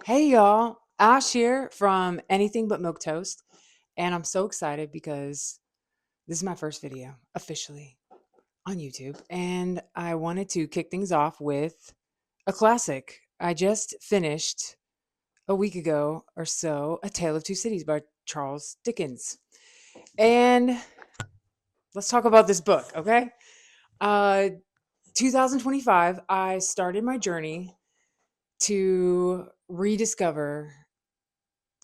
Hey y'all, Ash here from Anything But Milk Toast, and I'm so excited because this is my first video officially on YouTube, and I wanted to kick things off with a classic. I just finished a week ago or so A Tale of Two Cities by Charles Dickens. And let's talk about this book, okay? Uh 2025, I started my journey to rediscover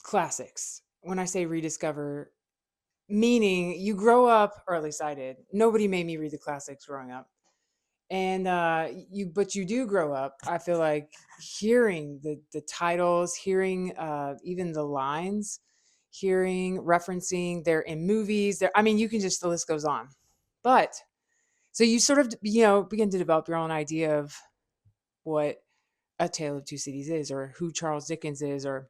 classics. When I say rediscover, meaning you grow up, or at least I did. Nobody made me read the classics growing up. And but you do grow up. I feel like hearing the titles, hearing even the lines, hearing referencing they're in movies. I mean, you can just the list goes on. But so you sort of begin to develop your own idea of what A Tale of Two Cities is, or who Charles Dickens is, or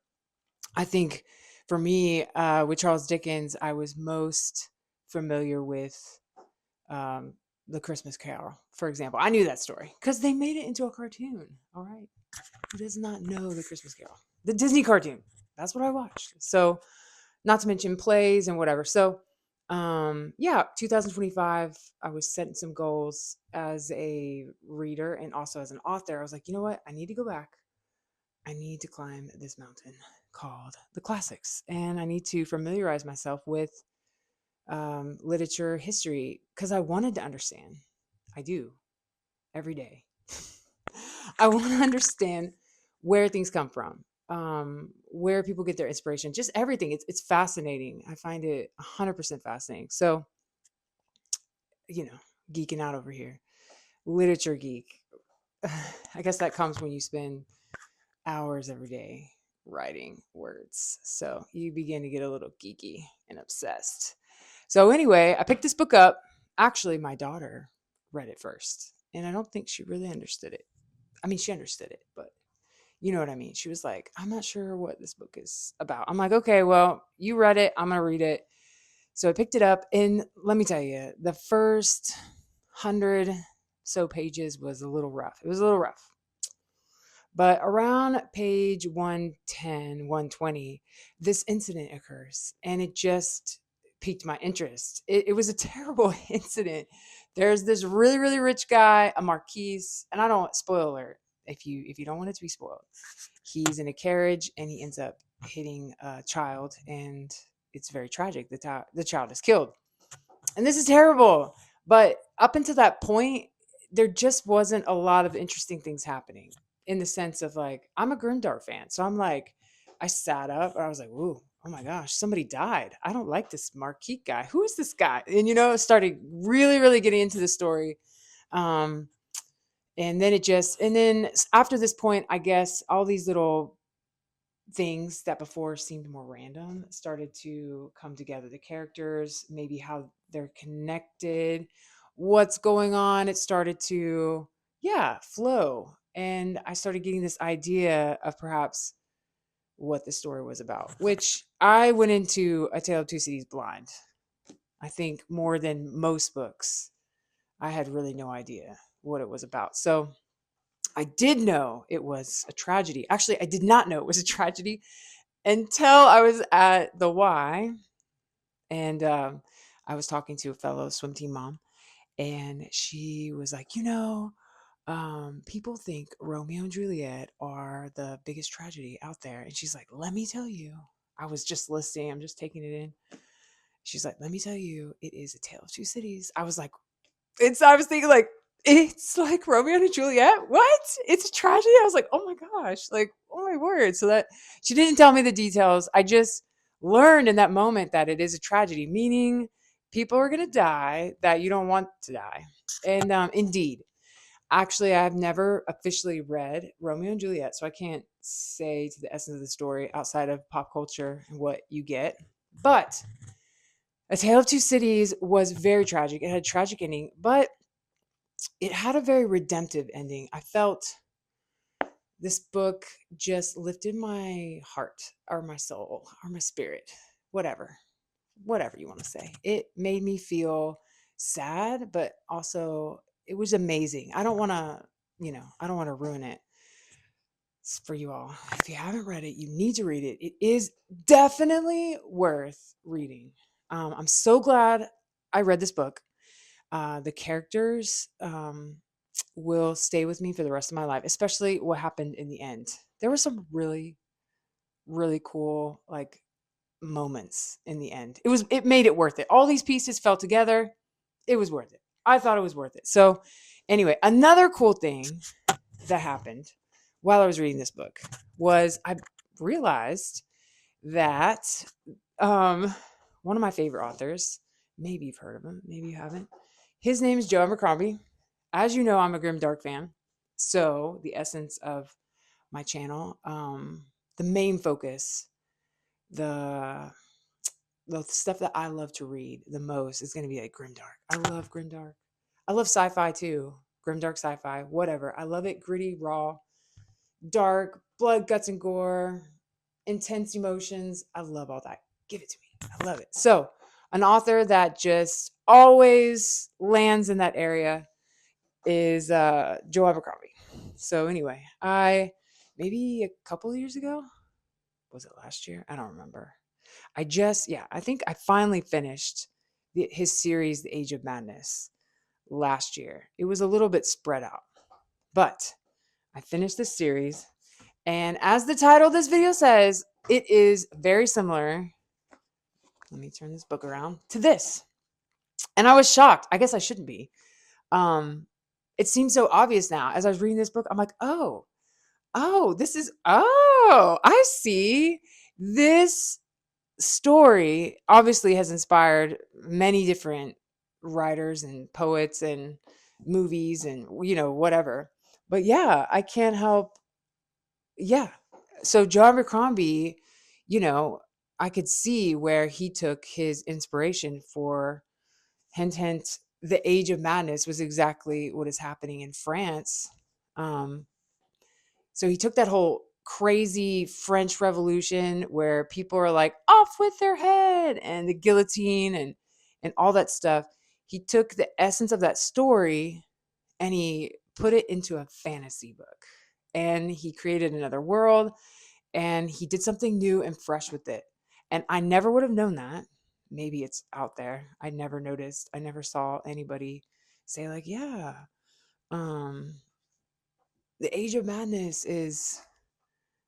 I think for me, with Charles Dickens, I was most familiar with um, The Christmas Carol, for example. I knew that story because they made it into a cartoon. All right. Who does not know The Christmas Carol? The Disney cartoon. That's what I watched. So, not to mention plays and whatever. So, yeah, 2025, I was setting some goals as a reader and also as an author. I was like, you know what? I need to go back. I need to climb this mountain called the classics, and I need to familiarize myself with literature history because I wanted to understand. I do every day. I want to understand where things come from, where people get their inspiration, just everything. It's fascinating. I find it 100% fascinating. So, you know, geeking out over here, literature geek. I guess that comes when you spend hours every day writing words. So you begin to get a little geeky and obsessed. So, anyway, I picked this book up. Actually, my daughter read it first, and I don't think she really understood it. I mean, she understood it, but you know what I mean? She was like, I'm not sure what this book is about. I'm like, okay, well, you read it. I'm going to read it. So I picked it up, and let me tell you, the first 100 so pages was a little rough. It was a little rough. But around page 110, 120, this incident occurs and it just piqued my interest. It was a terrible incident. There's this really, really rich guy, a marquise, and I don't spoil alert if you don't want it to be spoiled. He's in a carriage and he ends up hitting a child and it's very tragic. The child is killed. And this is terrible. But up until that point, there just wasn't a lot of interesting things happening in the sense of like, I'm a grimdark fan. So I'm like, I sat up and I was like, ooh, oh my gosh, somebody died. I don't like this Marquis guy. Who is this guy? And, started really, really getting into the story. Um, and then after this point, I guess all these little things that before seemed more random started to come together. The characters, maybe how they're connected, what's going on. It started to, yeah, flow. And I started getting this idea of perhaps what the story was about, which I went into A Tale of Two Cities blind. I think more than most books, I had really no idea what it was about. So I did know it was a tragedy. Actually, I did not know it was a tragedy until I was at the Y, and I was talking to a fellow swim team mom, and she was like, people think Romeo and Juliet are the biggest tragedy out there. And she's like, let me tell you, I was just listening, I'm just taking it in. She's like, let me tell you, it is a tale of two cities. I was thinking like, it's like Romeo and Juliet. What? It's a tragedy. I was like, oh my gosh, like, oh my word. So that she didn't tell me the details. I just learned in that moment that it is a tragedy, meaning people are going to die that you don't want to die. And indeed, actually, I've never officially read Romeo and Juliet, so I can't say to the essence of the story outside of pop culture and what you get. But A Tale of Two Cities was very tragic. It had a tragic ending, but it had a very redemptive ending. I felt this book just lifted my heart or my soul or my spirit, whatever you want to say. It made me feel sad, but also it was amazing. I don't want to ruin it. It's for you all. If you haven't read it, you need to read it. It is definitely worth reading. I'm so glad I read this book. The characters will stay with me for the rest of my life, especially what happened in the end. There were some really, really cool like moments in the end. It made it worth it. All these pieces fell together. It was worth it. I thought it was worth it. So anyway, another cool thing that happened while I was reading this book was I realized that um, one of my favorite authors, maybe you've heard of him, maybe you haven't. His name is Joe Abercrombie. As you know, I'm a grimdark fan. So the essence of my channel, the main focus, the the stuff that I love to read the most is going to be like grimdark. I love grimdark. I love sci-fi too. Grimdark sci-fi, whatever. I love it gritty, raw, dark, blood, guts, and gore, intense emotions. I love all that. Give it to me. I love it. So, an author that just always lands in that area is Joe Abercrombie. So, anyway, I maybe a couple of years ago, was it last year? I don't remember. I think I finally finished his series, The Age of Madness, last year. It was a little bit spread out, but I finished this series. And as the title of this video says, it is very similar. Let me turn this book around to this. And I was shocked. I guess I shouldn't be. It seems so obvious now. As I was reading this book, I'm like, I see. This story obviously has inspired many different writers and poets and movies and, whatever. But yeah, I can't help. Yeah. So Joe Abercrombie, you know, I could see where he took his inspiration for hint, the Age of Madness was exactly what is happening in France. Um, so he took that whole crazy French Revolution where people are like off with their head and the guillotine and all that stuff. He took the essence of that story and he put it into a fantasy book. And he created another world and he did something new and fresh with it. And I never would have known that. Maybe it's out there. I never noticed. I never saw anybody say like, yeah, um, the Age of Madness is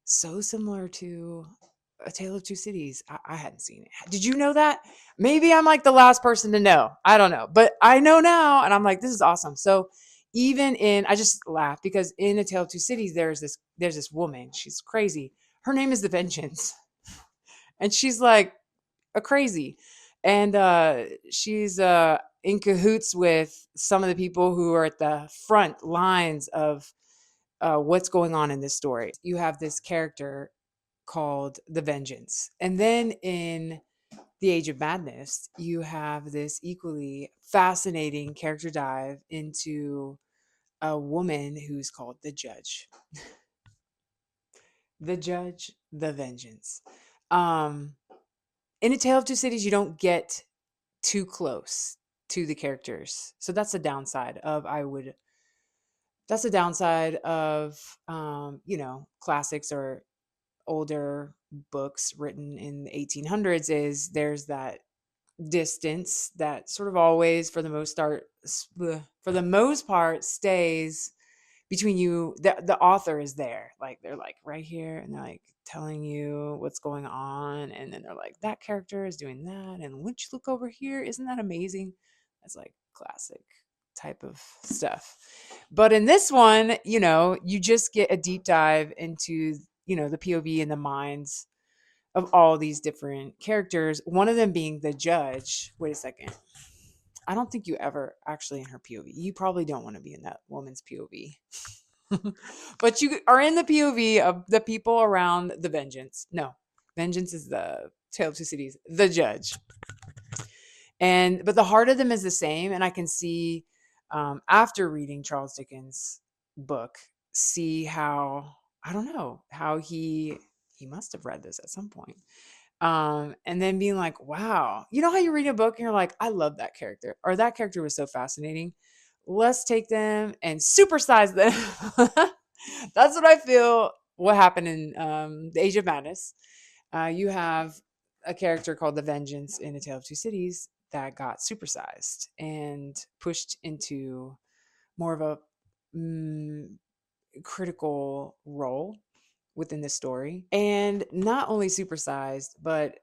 so similar to A Tale of Two Cities. I hadn't seen it. Did you know that? Maybe I'm like the last person to know. I don't know. But I know now and I'm like, this is awesome. So I just laugh because in A Tale of Two Cities, there's this woman. She's crazy. Her name is The Vengeance. And she's like a crazy. And she's in cahoots with some of the people who are at the front lines of what's going on in this story. You have this character called The Vengeance. And then in The Age of Madness, you have this equally fascinating character dive into a woman who's called the Judge. The Judge, The Vengeance. In A Tale of Two Cities, you don't get too close to the characters. So that's the downside of classics or older books written in the 1800s is there's that distance that sort of always for the most part stays between you. The author is there, like they're like right here and they're like telling you what's going on and then they're like that character is doing that and once you look over here, isn't that amazing? That's like classic type of stuff. But in this one, you just get a deep dive into the POV and the minds of all these different characters, one of them being the judge. Wait a second. I don't think you ever actually in her POV. You probably don't want to be in that woman's POV. But you are in the POV of the people around the Vengeance. No, Vengeance is the Tale of Two Cities, the judge. But the heart of them is the same. And I can see after reading Charles Dickens' book, see how, I don't know, how he must have read this at some point. And then being like, wow, you know how you read a book and you're like, I love that character, or that character was so fascinating. Let's take them and supersize them. That's what I feel what happened in the Age of Madness. You have a character called the Vengeance in A Tale of Two Cities that got supersized and pushed into more of a mm, critical role within the story. And not only supersized, but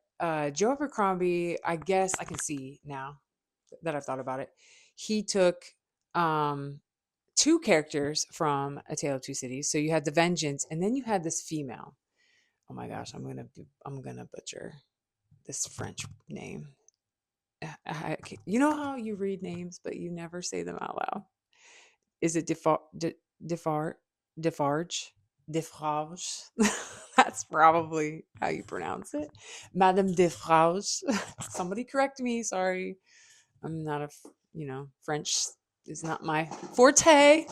Joe Abercrombie, I guess I can see now that I've thought about it, he took um, two characters from A Tale of Two Cities. So you had the Vengeance, and then you had this female. Oh my gosh, I'm gonna butcher this French name. You know how you read names, but you never say them out loud. Is it Defar Defarge? Defarge. That's probably how you pronounce it. Madame Defarge. Somebody correct me. Sorry. I'm not French is not my forte.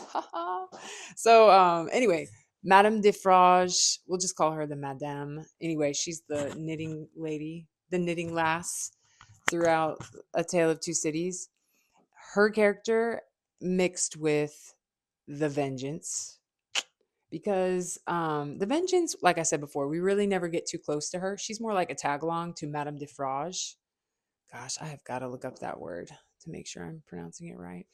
So anyway, Madame Defarge, we'll just call her the Madame. Anyway, she's the knitting lady, the knitting lass throughout A Tale of Two Cities. Her character mixed with the Vengeance, because the Vengeance, like I said before, we really never get too close to her. She's more like a tag along to Madame Defarge. Gosh, I have got to look up that word to make sure I'm pronouncing it right.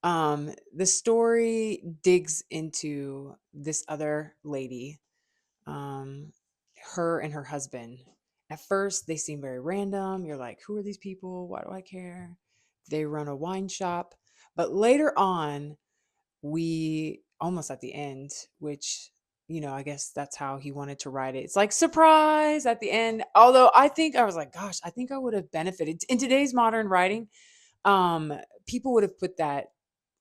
The story digs into this other lady, um, her and her husband. At first, they seem very random. You're like, who are these people? Why do I care? They run a wine shop. But later on, we almost at the end, which, I guess that's how he wanted to write it. It's like surprise at the end. Although I think I was like, gosh, I think I would have benefited in today's modern writing. Um, People would have put that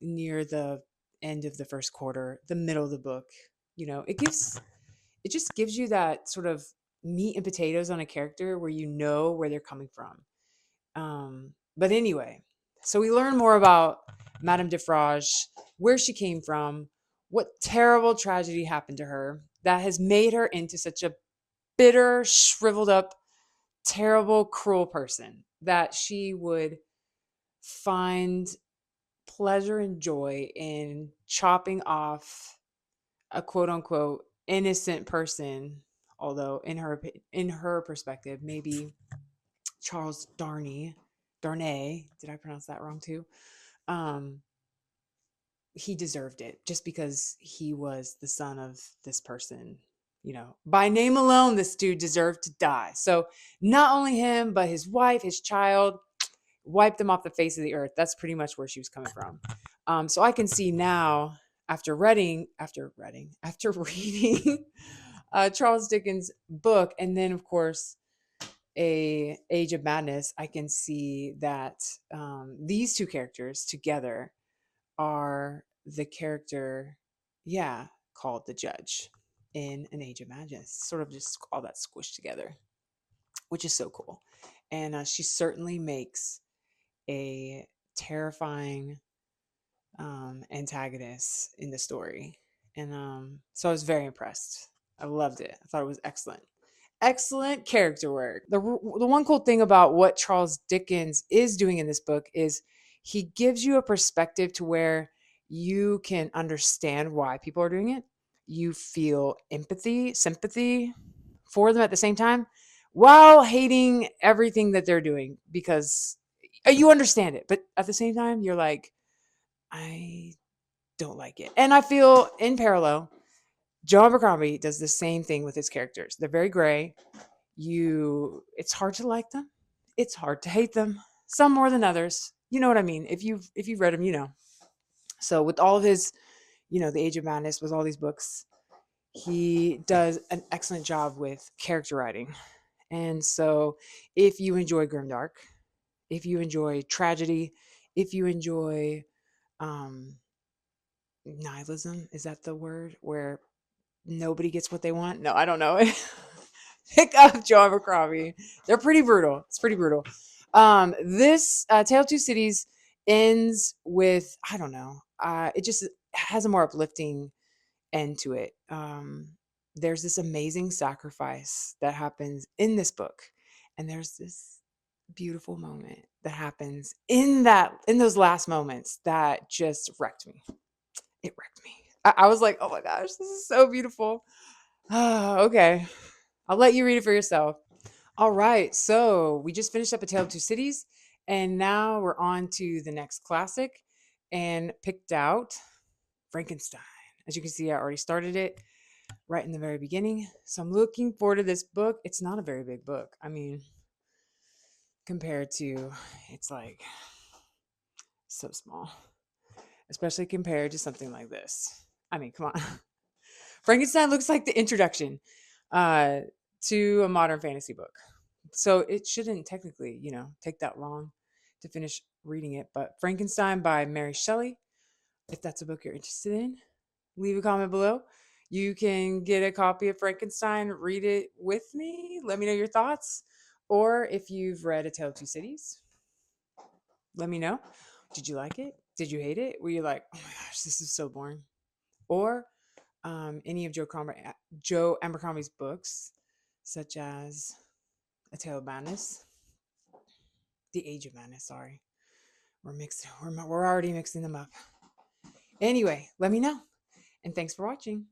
near the end of the first quarter, the middle of the book. It just gives you that sort of meat and potatoes on a character where you know where they're coming from. But anyway, so we learn more about Madame Defarge, where she came from, what terrible tragedy happened to her that has made her into such a bitter, shriveled up, terrible, cruel person that she would find pleasure and joy in chopping off a quote unquote innocent person, although in her perspective, maybe Charles Darnay, did I pronounce that wrong too? Um, he deserved it just because he was the son of this person. By name alone, this dude deserved to die. So not only him, but his wife, his child, wiped them off the face of the earth. That's pretty much where she was coming from. So I can see now, after reading Charles Dickens' book, and then of course a Age of Madness, I can see that these two characters together are the character, yeah, called the Judge in An Age of Madness. Sort of just all that squished together, which is so cool. And she certainly makes a terrifying antagonist in the story. And so I was very impressed. I loved it. I thought it was excellent. Excellent character work. The one cool thing about what Charles Dickens is doing in this book is he gives you a perspective to where you can understand why people are doing it. You feel empathy, sympathy for them at the same time while hating everything that they're doing, because you understand it. But at the same time, you're like, I don't like it. And I feel in parallel, Joe Abercrombie does the same thing with his characters. They're very gray. It's hard to like them. It's hard to hate them. Some more than others. You know what I mean? If you've read them, you know. So with all of his, The Age of Madness, with all these books, he does an excellent job with character writing. And so if you enjoy grimdark, if you enjoy tragedy, if you enjoy um nihilism, is that the word, where nobody gets what they want? No, I don't know. Pick up Joe Abercrombie. They're pretty brutal. It's pretty brutal. This Tale of Two Cities ends with, I don't know. It just has a more uplifting end to it. There's this amazing sacrifice that happens in this book, and there's this beautiful moment that happens in those last moments that just wrecked me. It wrecked me. I was like, oh my gosh, this is so beautiful. Okay. I'll let you read it for yourself. All right. So we just finished up A Tale of Two Cities, and now we're on to the next classic and picked out Frankenstein. As you can see, I already started it right in the very beginning. So I'm looking forward to this book. It's not a very big book. I mean, compared to, it's like so small, especially compared to something like this. I mean, come on. Frankenstein looks like the introduction uh, to a modern fantasy book. So it shouldn't technically, take that long to finish reading it. But Frankenstein by Mary Shelley, if that's a book you're interested in, leave a comment below. You can get a copy of Frankenstein, read it with me. Let me know your thoughts. Or if you've read A Tale of Two Cities, let me know. Did you like it? Did you hate it? Were you like, oh my gosh, this is so boring? Or any of Joe Abercrombie's books, such as A Tale of Madness, The Age of Madness. Sorry, we're already mixing them up. Anyway, let me know, and thanks for watching.